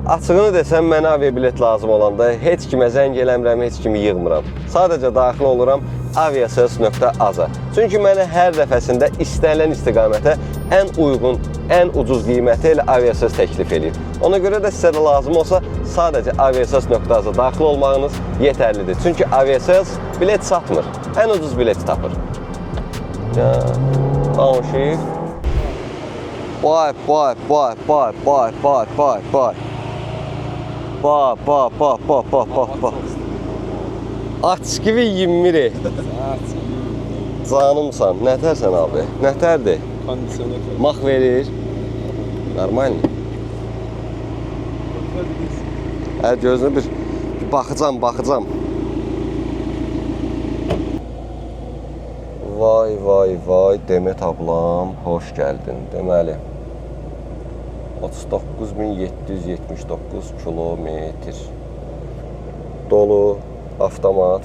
Açığını desəm, mənə aviabilet lazım olanda heç kimə zəng eləmirəm, heç kimi yığmıram. Sadəcə daxil oluram aviasales.az-a. Çünki mənə hər dəfəsində istənilən istiqamətə ən uyğun, ən ucuz qiyməti ilə aviasales təklif edir. Ona görə də sizə də lazım olsa, sadəcə aviasales.az-a daxil olmağınız yetərlidir. Çünki aviasales bilet satmır, ən ucuz bileti tapır. Danışıq. Vay. Aç gibi 20'ri. Canımsan. Nətərsən abi? Nətərdir? Kondisioner. Maq verir. Normal mi? Gözünə bir baxacam. Vay, Demet ablam, hoş gəldin. Deməli, 39.779 kilometr. Dolu, avtomat,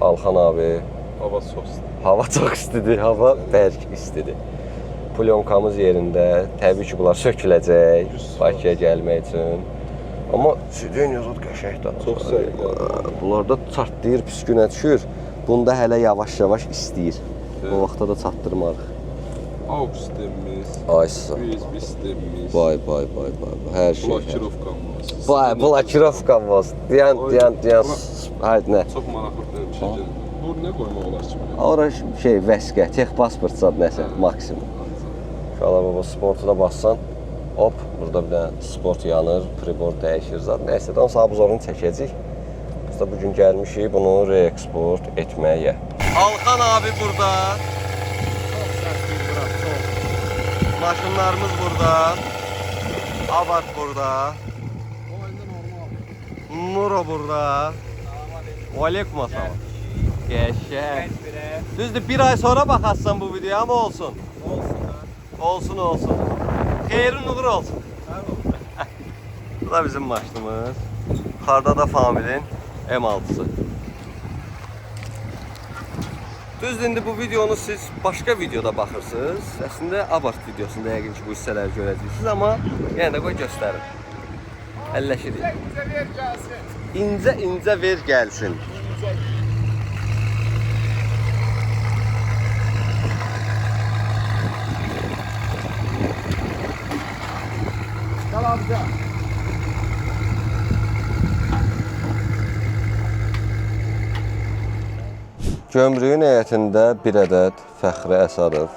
Alxan abi. Hava çox istidir. Hava çox istidir, hava bərk istidir. Plyonkamız yerində, təbii ki, bunlar söküləcək Bakıya gəlmək üçün. Amma südün yazod qəşəkdir. Çox səhvdir. Bunlarda çartlayır, pis günə düşür. Bunda hələ yavaş-yavaş istəyir. O vaxtda da çatdırmarıq. AUX sistemimiz, Aysa. USB sistemimiz. Vay. Hər şey. Blokirovkamız. Vay, blokirovkamız. Deyən. Haydi nə? Çox maraqlı bir şey. Bu nə qoymaq olar ki? Ora şey, vəsqə, texpasport zad nəsə, maksimum. Şala baba, sportu da bassan, hop, burada bir dənə sport yanır, pribor dəyişir zad. Nəysə, dan sahib zorunu çəkəcək. Biz də bugün gəlmişik bunu reeksport etməyə. Alxan abi burada. Çox səsli bura, çox. Maşınlarımız burada. Avat burada. Nuro burada. Aleyküm assalam. Qəşəng. Düzdür, bir ay sonra baxarsan bu videoya, ama olsun. Olsun. Xeyrin uğur olsun. Bu da bizim maşınımız. Yuxarıda da Familin M6'sı. Düzdür, indi bu videonu siz başqa videoda baxırsınız. Əslində Abart videosunda yəqin ki bu hissələri görəcəksiniz, amma yenə də qoy göstərin. Əlləşirik. İncə ver gəlsin. Gömrüyün həyətində bir ədəd Fəxri Əsədov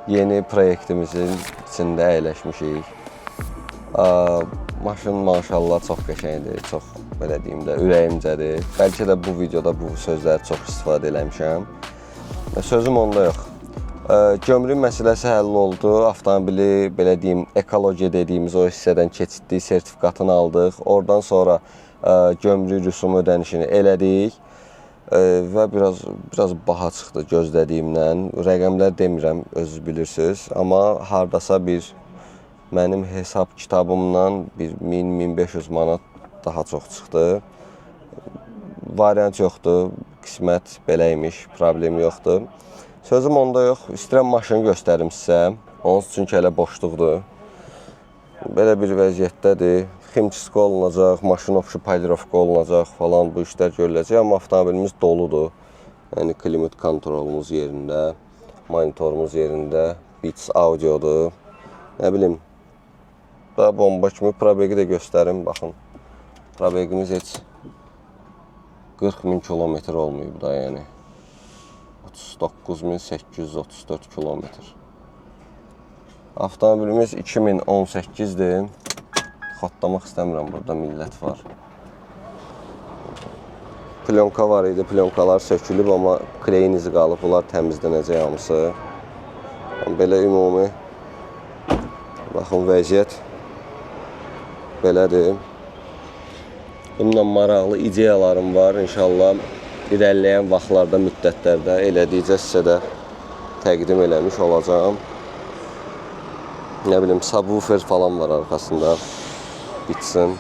yeni proyektimizin içində əyləşmişik. Maşın maşallah çox qəşəngdir, çox belə deyim də ürəyimcədir. Bəlkə də bu videoda bu sözləri çox istifadə eləmişəm. Sözüm onda yox. Gömrük məsələsi həll oldu. Avtomobili belə deyim ekologiya dediyimiz o hissədən keçirdik, sertifikatını aldıq. Oradan sonra gömrük rüsumu ödənişini elədik. Və biraz baha çıxdı gözlədiyimdən. Rəqəmlər demirəm, özünüz bilirsiniz. Amma hardasa mənim hesab kitabımdan 1000-1500 manat daha çox çıxdı. Variant yoxdur, qismət beləymiş, problem yoxdur. Sözüm onda yox, istəyirəm maşını göstərim sizə. Onun üçün ki, elə boşluqdur. Belə bir vəziyyətdədir. Ximçiska olunacaq, maşın opşu polirovka olunacaq falan, bu işlər görüləcək. Amma avtomobilimiz doludur. Yəni klimat kontrolumuz yerində, monitorumuz yerində, Beats audiodur. Nə bilim, daha bomba kimi probegi də göstərim, baxın. Probegimiz heç 40.000 kilometr olmayıb da, yəni. 39.834 kilometr. Avtomobilimiz 2018-dir. Xatlamaq istəmirəm, burada millət var. Plyonka var idi, plyonkalar sökülüb, amma kleyin izi qalıb, bunlar təmizlənəcək hamısı. Belə ümumi, baxın, vəziyyət belədir. Bununla maraqlı ideyalarım var, inşallah irəliləyən vaxtlarda, müddətlərdə elədikcə sizə də təqdim eləmiş olacağım. Nə bilim, subwoofer falan var arxasında. Bitsin.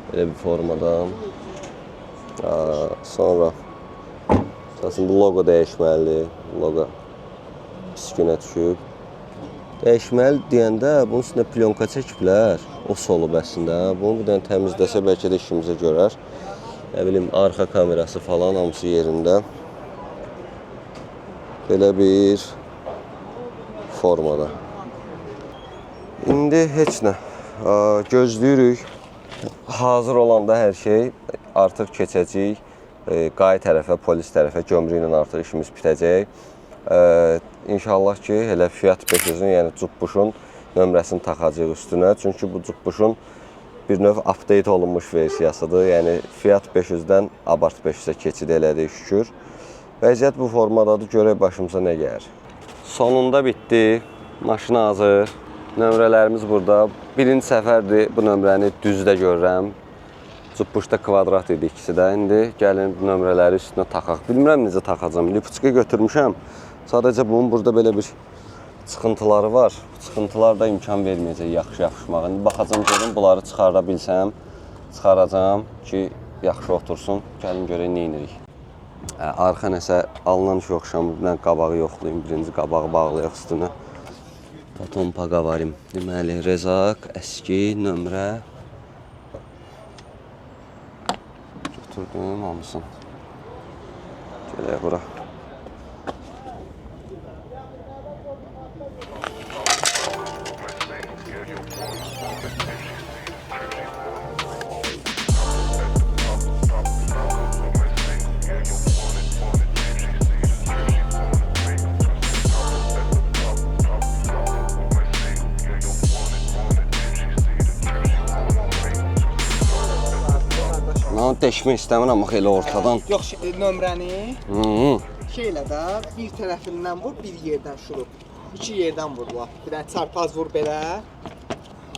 Belə bir formadan. Sonra bu logo dəyişməlidir. Logo pis günə düşüb. Dəyişməli deyəndə bunun üstünə plyonka çəkiblər. O solub əslində. Bunu bir dənə təmizləsə bəlkə də işimizə görər. Nə bilim, arxa kamerası falan hamısı yerində. Belə bir formada. İndi heç nə. Gözləyirik. Hazır olanda hər şey artıq keçəcək. Qay tərəfə, polis tərəfə gömrü ilə artıq işimiz bitəcək. İnşallah ki, elə Fiat 500-ün, yəni Cubbuşun nömrəsini taxacaq üstünə. Çünki bu Cubbuşun bir növ update olunmuş versiyasıdır. Yəni Fiat 500-dən Abarth 500-ə keçid elədik şükür. Vəziyyət bu formadadır. Görək başımıza nə gəlir. Sonunda bitdi. Maşın hazır. Nömrələrimiz burada. Birinci səfərdir bu nömrəni düzdə görürəm. Cubbuşda kvadrat idi ikisi də. İndi gəlin nömrələri üstünə taxaq. Bilmirəm necə taxacam. Lipuçka götürmüşəm. Sadəcə bunun burada belə bir çıxıntıları var. Bu çıxıntılar da imkan verməyəcək yaxşı yapışmağa. İndi baxacam görüm, bunları çıxara bilsəm, çıxaracam ki, yaxşı otursun. Gəlin görək nə edirik. Arxa nəsə alınan şey oxşamır. Mən qabağı yoxlayayım. Birinci qabağı bağlayaq üstünə. Potom paqavarim. Deməli, rezaq, əski, nömrə. Götürdüm hamısını. Gələk bura. Mən deşmək istəmirəm axı elə ortadan. Yox, nömrəni şey elə də, bir tərəfindən vur, bir yerdən şurup. İki yerdən vur bu. Bir dənə çarpaz vur belə.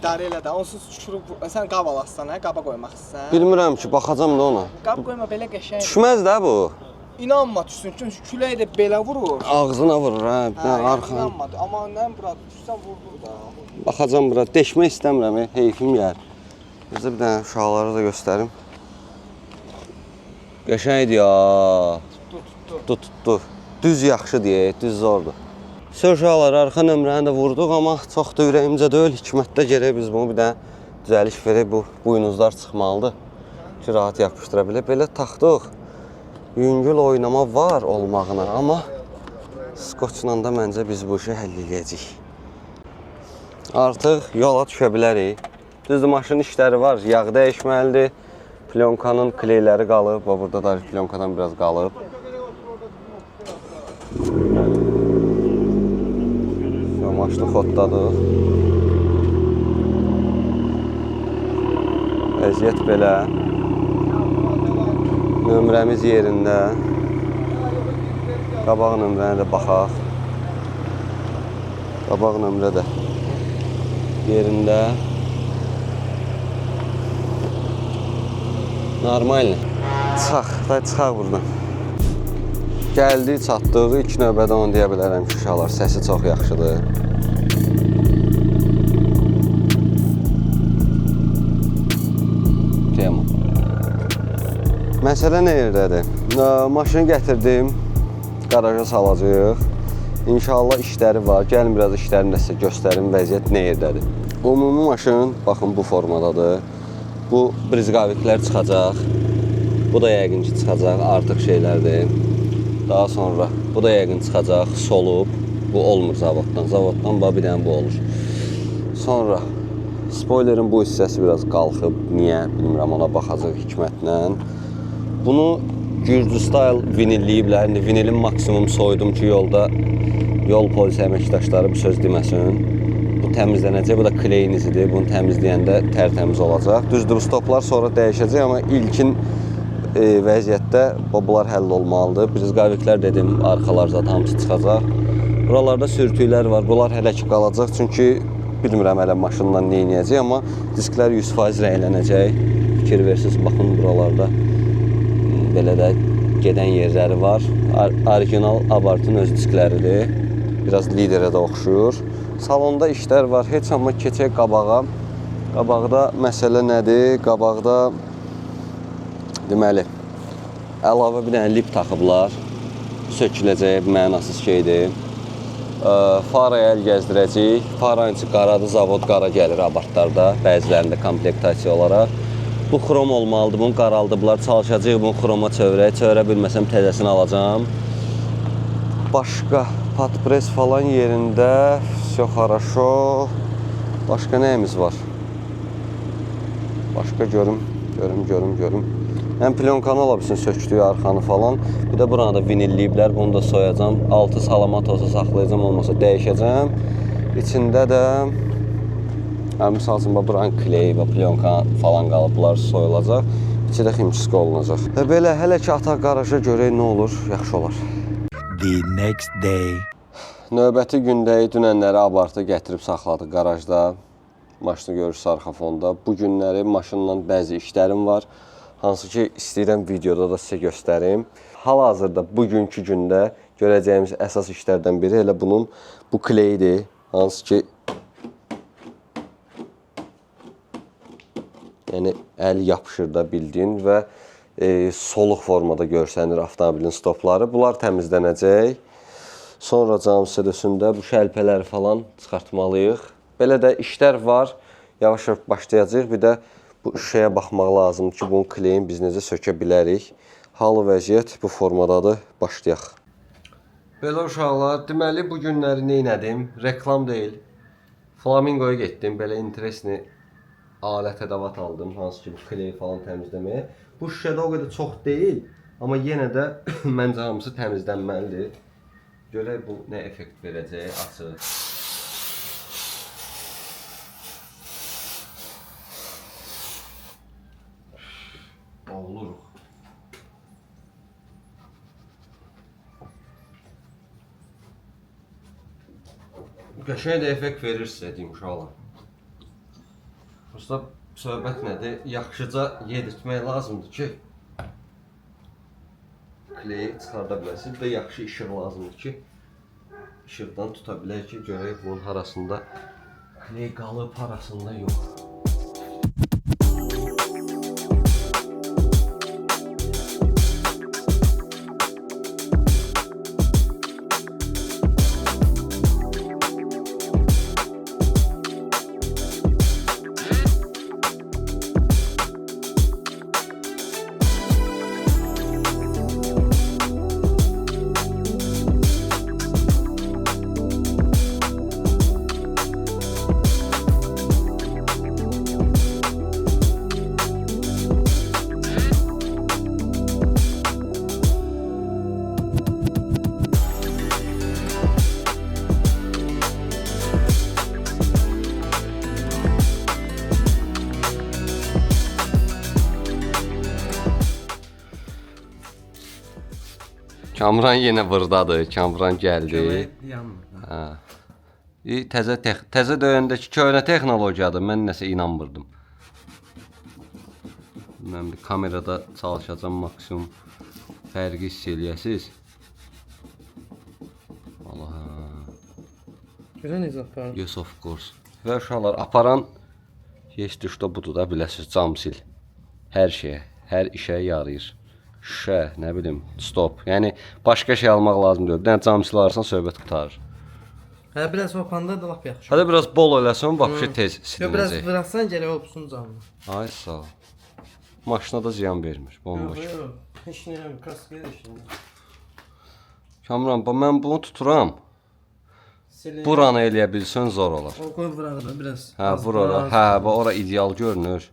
İdarə elə də, onsuz şurup, sən qab alassan, qaba qoymaq istəsən. Bilmirəm ki, baxacam da ona. Qab qoyma, belə qəşəng. Düşməz də bu. İnanma düşsün, çünki külək də belə vurur. Ağzına vurur hə, bir dənə arxana. İnanmadı, amma nəm bura düşsən vurdur da. Baxacam bura, deşmək istəmirəm, heyfim gəlir. Bizə bir dənə uşaqları da göstərim. Qəşəngdir ya. Tutdu. Düz yaxşı deyək, düz zordur. Uşaqlar, arxa nömrəni də vurduq, amma çox da ürəyimcə deyil. Hikmətdə gərək biz bunu bir dənə düzəliş verək. Bu buynuzlar çıxmalıdır ki, rahat yapışdıra bilə. Belə taxdıq. Yüngül oynama var olmağına, amma skoçla da məncə biz bu işi həll edəcəyik. Artıq yola düşə bilərik. Düzdür, maşının işləri var, yağ dəyişməlidir. Plyonkanın kleyləri qalıb, burada da plyonkadan biraz qalıb. Maşını xoddadır. Vəziyyət belə. Nömrəmiz yerində. Qabaq nömrəni də baxaq. Qabaq nömrə də yerində. Normal. Çıxaq buradan. Gəldik, çatdıq. İlk növbədə onu deyə bilərəm ki, uşaqlar, səsi çox yaxşıdır. Məsələ nə yerdədir? Maşını gətirdim, qaraja salacağıq. İnşallah işləri var. Gəlin biraz işlərini də sizə göstərim, vəziyyət nə yerdədir. Ümumi maşın, baxın bu formadadır. Bu brizqaviklər çıxacaq. Bu da yəqin ki çıxacaq, artıq şeylərdir. Daha sonra bu da yəqin çıxacaq, solub. Bu olmur zavoddan. Zavoddan bir dənə bu olur. Sonra spoilerin bu hissəsi biraz qalxıb. Niyə? Bilmirəm, ona baxacaq hikmətlə. Bunu Gürcü style vinilləyiblər. İndi vinilin maksimum soydum ki, yolda yol polisi əməkdaşları bu söz deməsin. Bu təmizlənəcək, bu da kleyin izidir. Bunu təmizləyəndə tərtəmiz olacaq. Düzdür, bu stoplar sonra dəyişəcək, amma ilkin vəziyyətdə bunlar həll olmalıdır. Brizqaviklər dedim, arxalar zaten hamısı çıxacaq. Buralarda sürtüklər var, bunlar hələ ki qalacaq. Çünki bilmirəm hələ maşınla nə edəcək, amma disklər 100% rənglənəcək. Fikir versiniz, baxın buralarda belə də gedən yerləri var. Orijinal Abarth'ın öz diskləridir. Biraz liderə də oxşuyur. Salonda işlər var. Heç amma keçək qabağa. Qabaqda məsələ nədir? Qabaqda deməli əlavə bir dənə lip taxıblar. Söküləcək, mənasız şeydir. Faraya əl gəzdirəcəyik. Faranın içi qaradır, zavod qara gəlir abartlarda, bəzilərində komplektasiya olaraq. Bu xrom olmalıdır, bunu qaraldıblar, çalışacaq bunu xroma çevirək. Çevirə bilməsəm təzəsini alacağım. Başqa patpres falan yerində, все хорошо. Başqa nəyimiz var? Başqa görüm. Həm plyonkanı ala bilsin, sökdüyü arxanı falan. Bir də buranı da vinilləyiblər, bunu da soyacağım. Altı salamat olsa saxlayacağım, olmasa dəyişəcəm. İçində də misal üçün, buranın kleyi və plyonka falan qalıblar, soyulacaq. İçi də ximçiska olunacaq. Belə, hələ ki ata qaraja görək nə olur, yaxşı olar. The next day. Növbəti gündəyi dünənləri abartı gətirib saxladıq qarajda. Maşını görürsünüz arxa fonda. Bu günləri maşınla bəzi işlərim var. Hansı ki, istəyirəm videoda da sizə göstərim. Hal-hazırda bugünkü gündə görəcəyimiz əsas işlərdən biri elə bunun bu kleyidir. Hansı ki, yəni əl yapışır da bildiyin və soluq formada görsənir avtomobilin stopları. Bunlar təmizlənəcək. Sonra camsıdəsində bu şəlpələri falan çıxartmalıyıq. Belə də işlər var. Yavaş-yavaş başlayacağıq. Bir də bu şeyə baxmaq lazımdır ki, bunun kleyini biz necə sökə bilərik. Halı vəziyyət bu formadadır. Başlayaq. Belə uşaqlar, deməli bu günləri neynədim? Reklam deyil. Flamingoya getdim. Belə interesni alət ədavat aldım. Hansı ki, bu kleyi falan təmizləməyə. Bu şüşədə o qədər çox deyil. Amma yenə də məncə hamısı təmizlənməlidir. Görək bu nə effekt verəcək, açıq. Boğuluruq. Qəşəng də effekt verir sizə deyim uşaqlar. Prosta söhbət nədir? Yaxşıca yedirtmək lazımdır ki, kleyi çıxarda biləsiniz. Bir də yaxşı işıq lazımdır ki, işıqdan tuta bilək ki, görək bunun arasında kley qalıb, arasında yox. Kamran yenə burdadır. Kamran gəldi. Təzə döyəndəki köhnə texnologiyadır. Mən nəsə inanmırdım. Mən bir kamerada çalışacağım maksimum fərqi hiss eləyəsiz. Allah. Görən necə aparır? Yes of course. Və uşaqlar aparan yes düşdə budur da biləsiniz, cam sil. Hər şeyə, hər işə yarayır. Şüşə, nə bilim, stop. Yəni başqa şey almaq lazım deyil. Bir dənə cam sil alırsan söhbət qurtarır. Hə, biraz opanda da lap yaxşı. Hələ biraz bol eləsən, vəbşə tez Yox, biraz silinəcək. vurarsan gərək olsun canlı. Ay sağ ol. Maşına da ziyan vermir, bomboş. Yox, heç nə eləmir, kaskaya da şimdi. Kamran, mən bunu tuturam. Buranı eləyə bilsən zor olar. O qoy vurarı da biraz. Hə, vur ora. Hə, ora ideal görünür.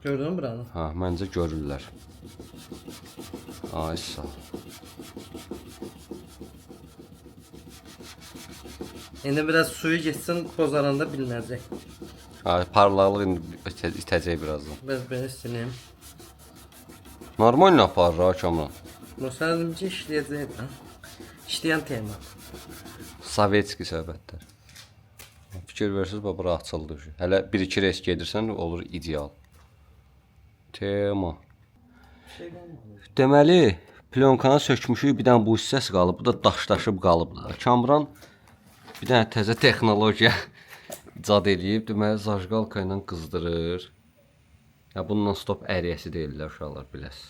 Gördün mü buranı? Hə, məncə görürlər. Ay sağ ol. İndi biraz suyu geçsin, bozaranda bilinəcək. Ay, parlaqlıq indi itəcək birazdan. Biraz belə sileyim. Normal aparır ha Kamran. Bu sadəcə işləyəcək ha. İşləyən tema. Sovetski söhbətlər. Fikir versiniz, bura açıldı. Hələ 1-2 reys gedirsən olur ideal. Tema. Deməli, plyonkanı sökmüşük, bir dənə bu hissəsi qalıb, bu da daşlaşıb qalıb. Kamran bir dənə təzə texnologiya icad eləyib, deməli zajqalka ilə qızdırır. Ya bundan stop əriyəsi deyirlər uşaqlar biləsiz.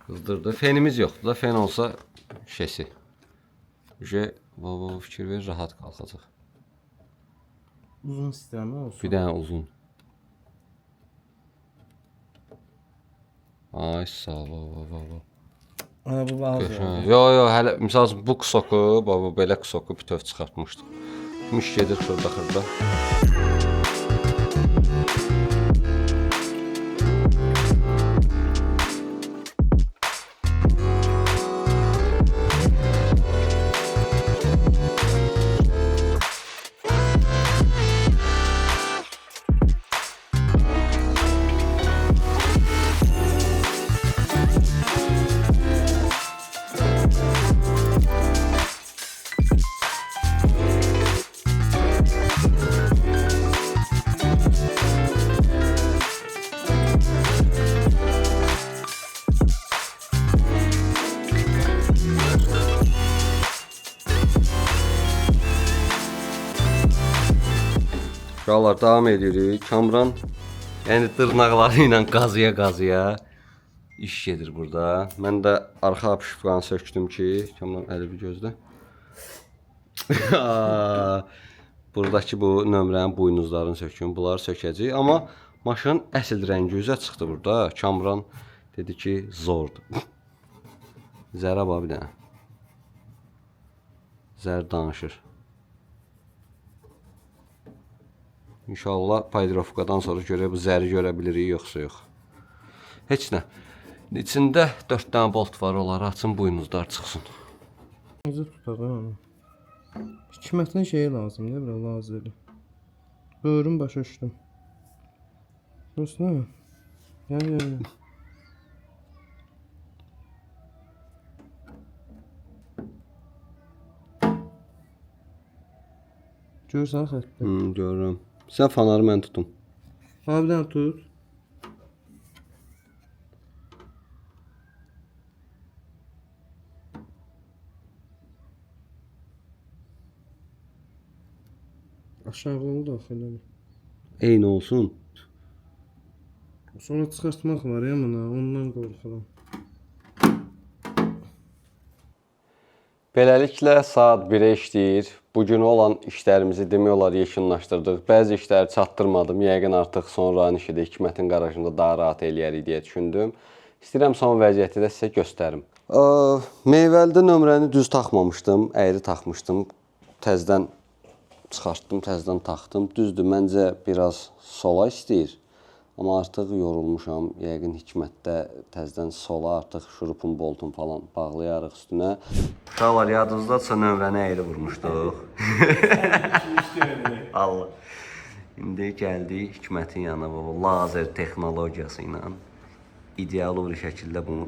Qızdırdı. Fenimiz yoxdur da, fen olsa şesi. Baba fikir ver, rahat qalxacaq. Uzun istəyirəm olsun. Bir dənə uzun. Ay sağ ol. Ana bu bazı. Yo, hələ misal üçün bu ksoku, baba belə ksoku bütöv çıxartmışdı. Miş gedir xırda. Uşaqlar davam edirik. Kamran yəni dırnaqları ilə qazıya iş gedir burada. Mən də arxa apışıqlarını sökdüm ki, Kamran əli bir gözlə. Buradakı bu nömrənin buynuzlarını sökdüm. Bunları sökəcəyik. Amma maşının əsl rəngi üzə çıxdı burada. Kamran dedi ki, zordur. Zərə bax bir dənə. Zər danışır. İnşallah paydirovkadan sonra görək bu zəri görə bilirik, yoxsa yox. Heç nə. İçində 4 dənə bolt var, onları açın, buynuzlar çıxsın. Necə tutaq onu? Hikmətin şeyi lazımdır, biraz lazeri. Böğrüm başa düşdüm. Dostum, yəni. Görürsən xəttə? Görürəm. Sən fanarı mən tutum. Ha, bir dənə tut. Aşağı oldu daxil. Eyni olsun. Sonra çıxartmaq var ya mənə, ondan qorxuram. Beləliklə saat 1-ə işləyir. Bugün olan işlərimizi demək olar yekunlaşdırdıq. Bəzi işləri çatdırmadım. Yəqin artıq sonranın işidir. Hikmətin qarajında daha rahat eləyərik deyə düşündüm. İstəyirəm son vəziyyəti də sizə göstərim. Meyvəlidə nömrəni düz taxmamışdım. Əyri taxmışdım. Təzdən çıxartdım, təzdən taxdım. Düzdür, məncə biraz sola istəyir. Amma artıq yorulmuşam. Yəqin Hikmətdə təzdən sola artıq şurupun, boltun falan bağlayarıq üstünə. Uşaqlar, yadınızdadırsa nömrəni əyri vurmuşduq. Allah. İndi gəldik Hikmətin yanına, lazer texnologiyası ilə ideal bir şəkildə bunu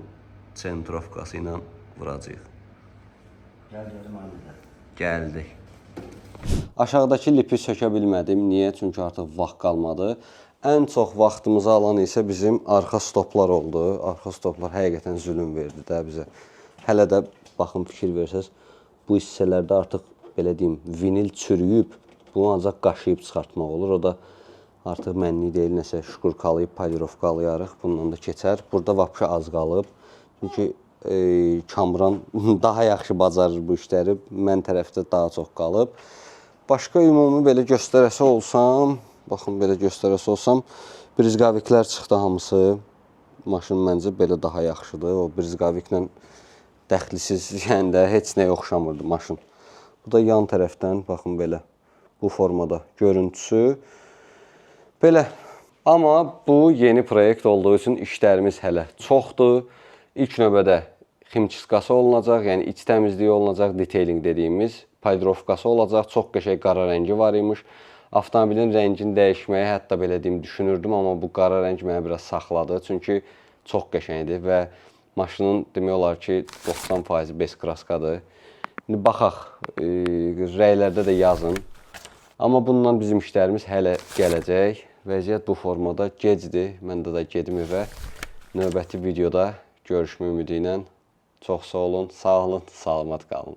sentrovkası ilə vuracağıq. Gəldik. Aşağıdakı lipi sökə bilmədim. Niyə? Çünki artıq vaxt qalmadı. Ən çox vaxtımızı alan isə bizim arxa stoplar oldu. Arxa stoplar həqiqətən zülüm verdi də bizə. Hələ də baxın fikir versəz, bu hissələrdə artıq belə deyim, vinil çürüyüb, bunu ancaq qaşıyıb çıxartmaq olur. O da artıq mənlik deyil, nəsə şukurkalayıb, polirovkalayarıq. Bundan da keçər. Burada vapşa az qalıb. Çünki Kamran daha yaxşı bacarır bu işləri. Mən tərəfdə daha çox qalıb. Başqa ümumi belə göstərəsi olsam, baxın belə göstərəsi olsam, brizqaviklər çıxdı hamısı. Maşın məncə belə daha yaxşıdır. O brizqaviklə dəxlisiz, yəni də heç nəyə oxşamırdı maşın. Bu da yan tərəfdən, baxın belə, bu formada görüntüsü. Belə. Amma bu yeni proyekt olduğu üçün işlərimiz hələ çoxdur. İlk növbədə ximçiskası olunacaq, yəni iç təmizliyi olunacaq, detailing dediyimiz. Polirovkası olacaq, çox qəşəng qara rəngi var imiş. Avtomobilin rəngini dəyişməyi hətta belə deyim düşünürdüm, amma bu qara rəng mənə biraz saxladı. Çünki çox qəşəngdir və maşının demək olar ki 90% bes kraskadır. İndi baxaq, rəylərdə də yazın. Amma bundan bizim işlərimiz hələ gələcək. Vəziyyət bu formada gecdir. Məndə də gedim evə. Növbəti videoda görüşmə ümidi ilə. Çox sağ olun, salamat qalın.